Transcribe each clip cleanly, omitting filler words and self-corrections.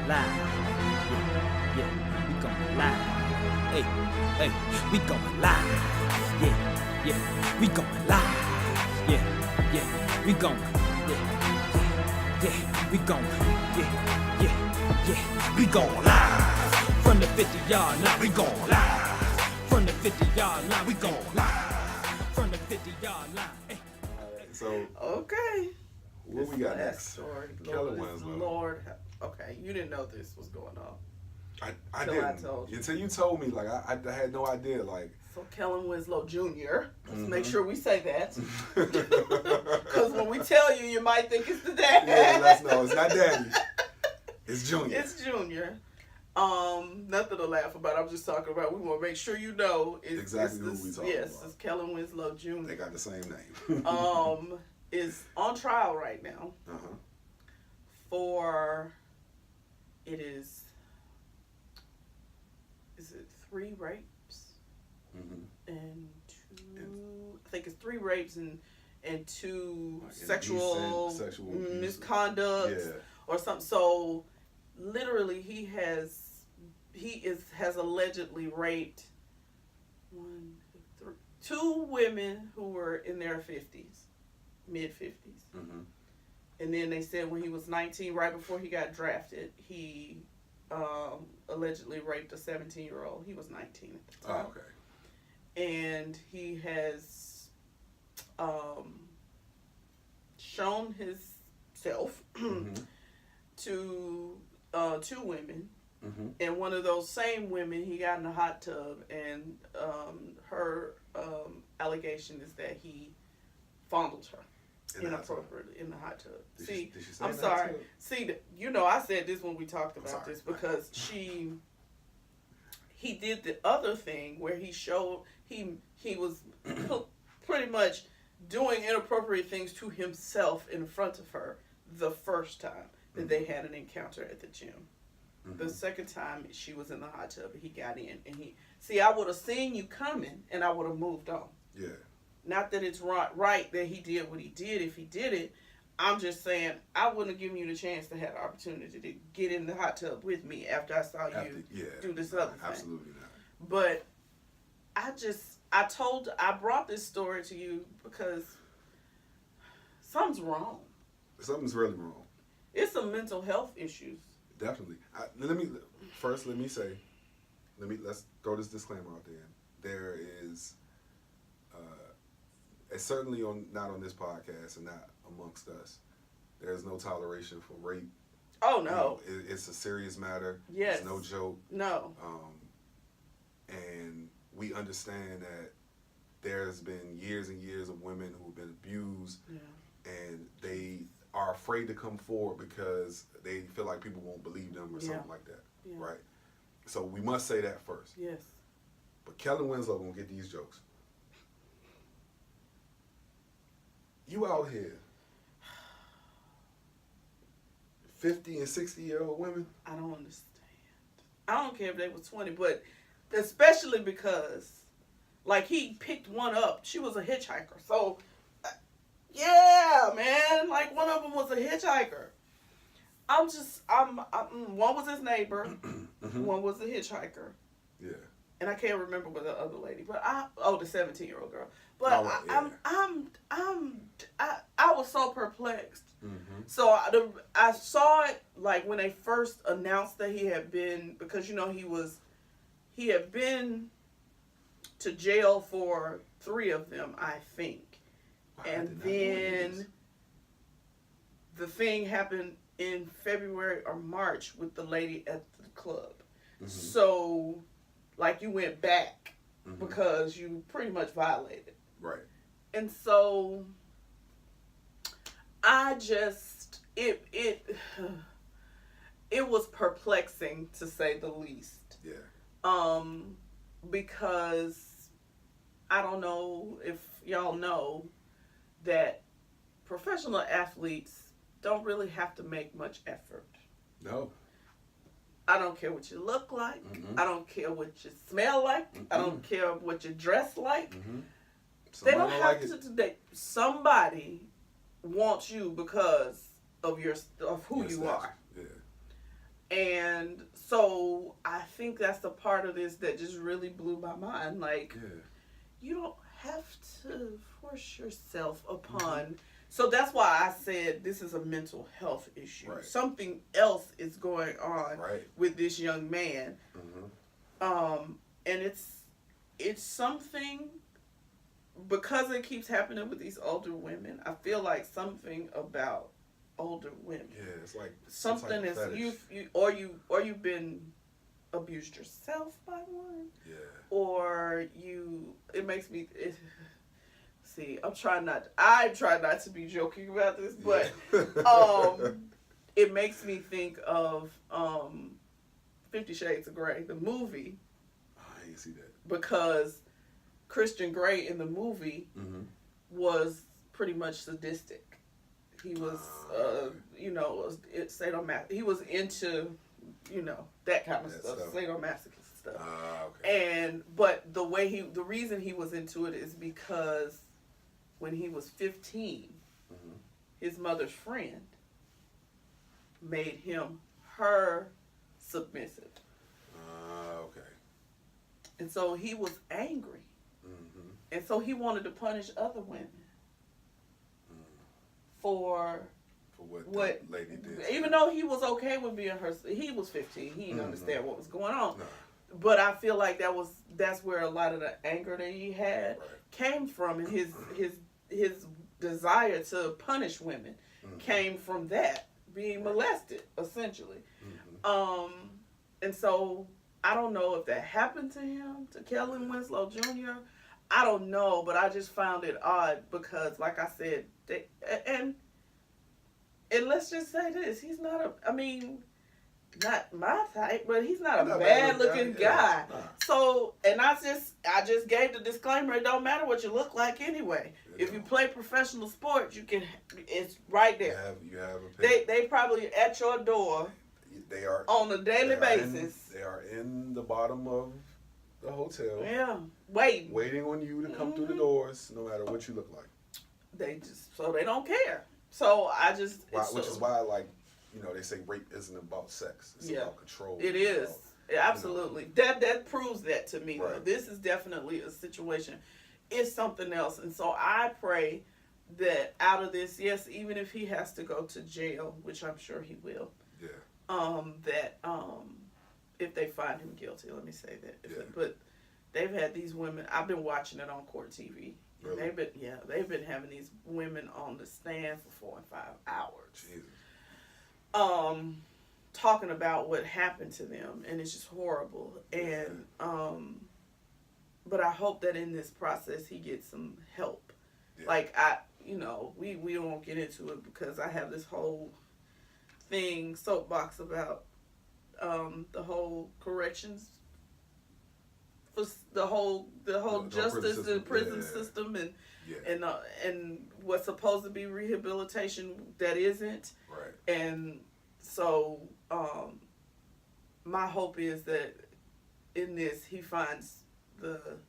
live. Yeah, we going live. Hey, we going live. Yeah, we going live. Yeah, we going. Yeah, we going. Yeah, we going live. From the 50-yard line, we going live. From the 50-yard line, we going live. From the 50-yard line. Hey. All right, so okay. What we got next? Story. Kellen Winslow. Lord, okay, you didn't know this was going on. I Till didn't. I told you. Until you told me, like I had no idea, like. So Kellen Winslow Jr. Let's make sure we say that, because when we tell you, you might think it's the dad. Yeah, no, it's not daddy. It's Junior. It's Junior. Nothing to laugh about. I'm just talking about. We want to make sure you know exactly who we talking about. Yes, it's Kellen Winslow Jr. They got the same name. Is on trial right now for is it 3 rapes and 2? I think it's 3 rapes and 2 like sexual misconducts or something. So literally, he has allegedly raped 2 women who were in their 50s. Mid-50s. And then they said when he was 19, right before he got drafted, he allegedly raped a 17-year-old. He was 19 at the time. Oh, okay. And he has shown himself to 2 women. And one of those same women, he got in a hot tub, and her allegation is that he fondled her inappropriately in the hot tub. Did she say I'm that sorry. too? See, I said this when we talked about this because he did the other thing where he showed he was pretty much doing inappropriate things to himself in front of her the first time that they had an encounter at the gym. The second time she was in the hot tub, he got in and I would have seen you coming and I would have moved on. Yeah. Not that it's right that he did what he did. If he did it, I'm just saying I wouldn't have given you the chance to have the opportunity to get in the hot tub with me after I saw you do this other thing. Absolutely not. But I brought this story to you because something's wrong. Something's really wrong. It's some mental health issues. Definitely. Let's throw this disclaimer out there. There is, it's certainly not on this podcast and not amongst us. There's no toleration for rape. Oh no, it's a serious matter. Yes, it's no joke. No. And we understand that there's been years and years of women who've been abused, and they are afraid to come forward because they feel like people won't believe them or something like that, right? So we must say that first. Yes. But Kellen Winslow gonna get these jokes. You out here, 50 and 60-year-old women. I don't understand. I don't care if they were 20, but especially because, like, he picked one up. She was a hitchhiker, so. Yeah, man. Like, one of them was a hitchhiker. One was his neighbor. One was a hitchhiker. Yeah. And I can't remember what the other lady, but the 17-year-old girl. But I was so perplexed. So I saw it, like, when they first announced that he had been, because, he had been to jail for 3 of them, I think. And then the thing happened in February or March with the lady at the club. So, like, you went back because you pretty much violated. Right. And so, I just, it was perplexing to say the least. Yeah. Because I don't know if y'all know that professional athletes don't really have to make much effort. No. I don't care what you look like. I don't care what you smell like. I don't care what you dress like. They don't have to. Somebody wants you because of who you are. Yeah. And so I think that's the part of this that just really blew my mind. Like, you don't have to force yourself upon. So that's why I said this is a mental health issue. Right. Something else is going on with this young man. And it's something, because it keeps happening with these older women, I feel like something about older women. Yeah, it's like something is you've been abused yourself by one. Yeah. Or it makes me see, I try not to be joking about this, but it makes me think of 50 Shades of Grey, the movie. I didn't see that. Because Christian Grey in the movie was pretty much sadistic. He was, he was into, that kind of stuff, sadomasochist stuff. But the reason he was into it is because when he was 15, his mother's friend made him her submissive. And so he was angry. And so he wanted to punish other women for what that lady did. Even though he was okay with being her, he was 15. He didn't understand what was going on. No. But I feel like that's where a lot of the anger that he had came from, and his desire to punish women came from that, being molested, essentially. And so I don't know if that happened to him, to Kellen Winslow Jr. I don't know, but I just found it odd because, like I said, and let's just say this, he's not not my type, but he's not a bad-looking guy. Nah. So, and I just gave the disclaimer, it don't matter what you look like anyway. If you play professional sports, it's right there. You have a they probably at your door. They are on a daily basis. They are in the bottom of the hotel. Yeah, waiting on you to come through the doors, no matter what you look like. They don't care. So which is why, like, they say rape isn't about sex. It's about control. It is. Absolutely. That proves that to me. Right. This is definitely a situation. It's something else. And so I pray that out of this, yes, even if he has to go to jail, which I'm sure he will. Yeah. If they find him guilty, let me say that. But they've had these women. I've been watching it on court TV. Really? They've been having these women on the stand for 4 and 5 hours. Jesus. Talking about what happened to them, and it's just horrible. And but I hope that in this process he gets some help. Yeah. Like we won't get into it because I have this whole soapbox about the whole corrections, for the whole justice and prison system, and what's supposed to be rehabilitation that isn't. Right. And so my hope is that in this he finds the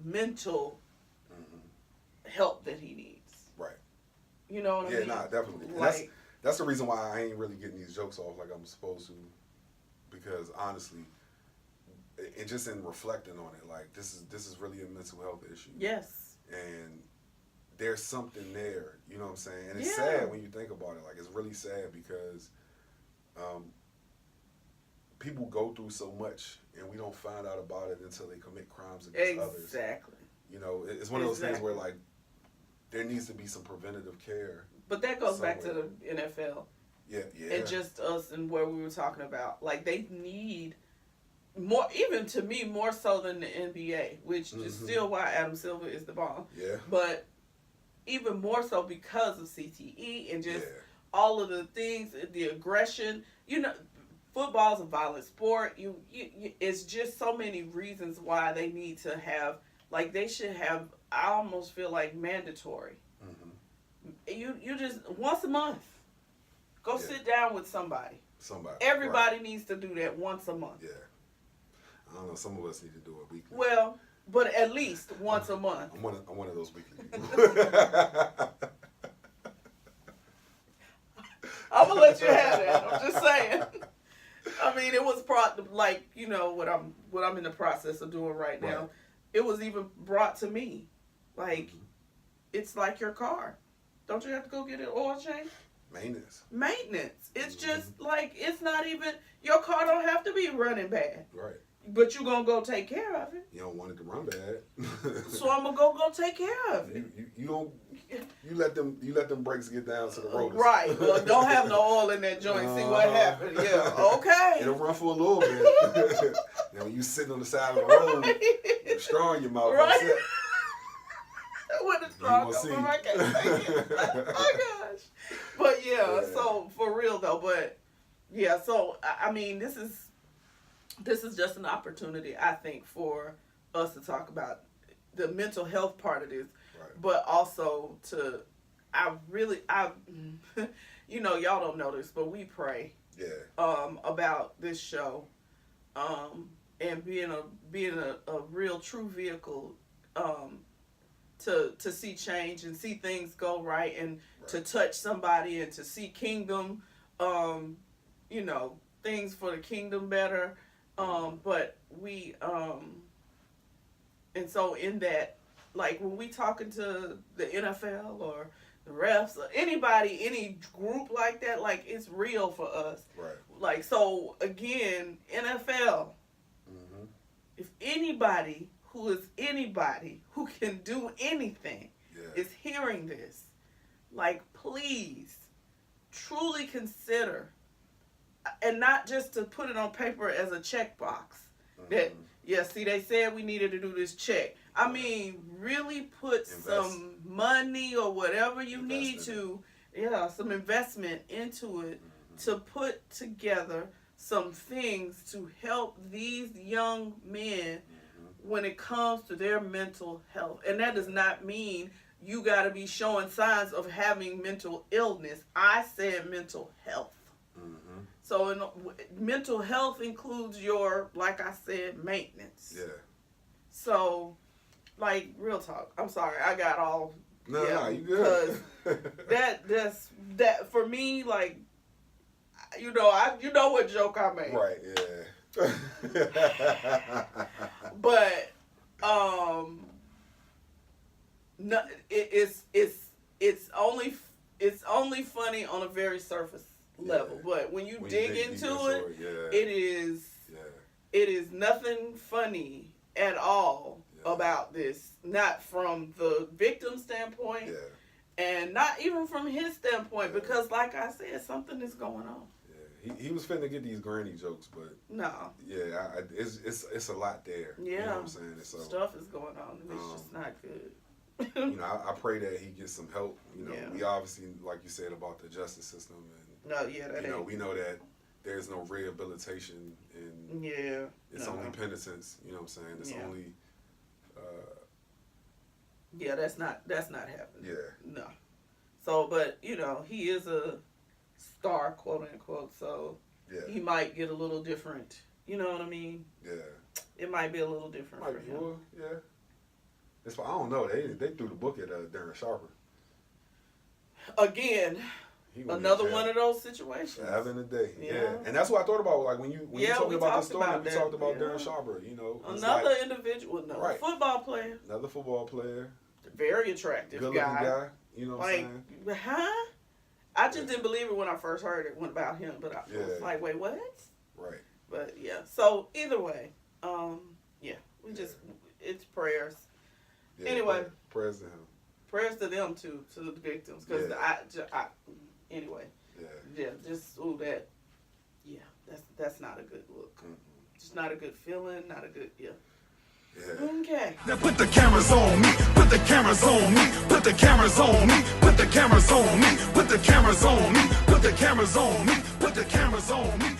mental help that he needs. Right. You know what I mean? Yeah, nah, definitely. Like, that's the reason why I ain't really getting these jokes off like I'm supposed to, because honestly, and just in reflecting on it, like this is really a mental health issue. Yes. And there's something there, you know what I'm saying? And it's sad when you think about it. Like, it's really sad because people go through so much and we don't find out about it until they commit crimes against others. Exactly. It's one of those things where, like, there needs to be some preventative care. But that goes back to the NFL. Yeah. And just us and where we were talking about. Like, they need more, even to me, more so than the NBA, which is still why Adam Silver is the bomb. Yeah. But even more so because of CTE and just all of the things, the aggression. Football's a violent sport. It's just so many reasons why they need to have, like, they should have, I almost feel like mandatory. You just, once a month, go sit down with somebody. Everybody needs to do that once a month. Yeah. I don't know, some of us need to do it weekly. Well, but at least once a month. I'm one of those weekly people. I'm I'll let you have that. I'm just saying. I mean, it was like, you know, what I'm in the process of doing right now. Right. It was even brought to me. Like, it's like your car. Don't you have to go get an oil change? Maintenance. It's just like, it's not even, your car don't have to be running bad. Right. But you're going to go take care of it. You don't want it to run bad. So I'm going to go take care of it. You let them brakes get down to the road. Right. Well, don't have no oil in that joint. See what happens. Yeah. Okay. It'll run for a little bit. Now when you sitting on the side of the road, with a straw in your mouth, right. With a straw, I can't take it. Oh my gosh. But yeah, so for real though. But yeah, so I mean, this is just an opportunity, I think, for us to talk about the mental health part of this, right. But also you know, y'all don't know this, but we pray, about this show, and being a real true vehicle, to see change and see things go right and to touch somebody and to see kingdom, you know, things for the kingdom better. But we, and so in that, like when we talking to the NFL or the refs or anybody, any group like that, like it's real for us. Right. Like, so again, NFL, if anybody who can do anything is hearing this, like, please truly consider, and not just to put it on paper as a checkbox, that, see, they said we needed to do this check. I mean, really put some money or whatever you need to, some investment into it, to put together some things to help these young men when it comes to their mental health. And that does not mean you got to be showing signs of having mental illness. I said mental health. So mental health includes your, like I said, maintenance. Yeah. So, like, real talk. I'm sorry, I got all. No, you good. Because that for me, like, you know what joke I made. Right. Yeah. But no, it's only funny on a very surface level. But when you dig into it, it is nothing funny at all about this. Not from the victim standpoint, and not even from his standpoint, because, like I said, something is going on. He was finna get these granny jokes, but no. Yeah, it's a lot there. Yeah, you know what I'm saying? So, stuff is going on, and it's just not good. You know, I pray that he gets some help. You know, we obviously, like you said, about the justice system, and we know that there's no rehabilitation, and it's only penitence. You know what I'm saying? It's only. That's not happening. Yeah. No. So, but he is a star, quote unquote, so he might get a little different, you know what I mean? Yeah. It might be a little different for him. Well, yeah. That's why I don't know. They threw the book at Darren Sharper. Again, another one of those situations. Having a day. Yeah. And that's what I thought about, like when you talked about this story, we talked about Darren Sharper, Another individual, football player. Another football player. Very attractive good looking guy. You know what I'm saying? Huh? I just didn't believe it when I first heard it about him, but I was like, wait, what? Right. But so either way, it's prayers. Yeah, anyway. Prayers to him. Prayers to them too, to the victims, because anyway. Yeah. Just that's not a good look. Just not a good feeling, not a good Yeah. Okay. Now put the cameras on me, put the cameras on me, put the cameras on me, put the cameras on me, put the cameras on me, put the cameras on me, put the cameras on me.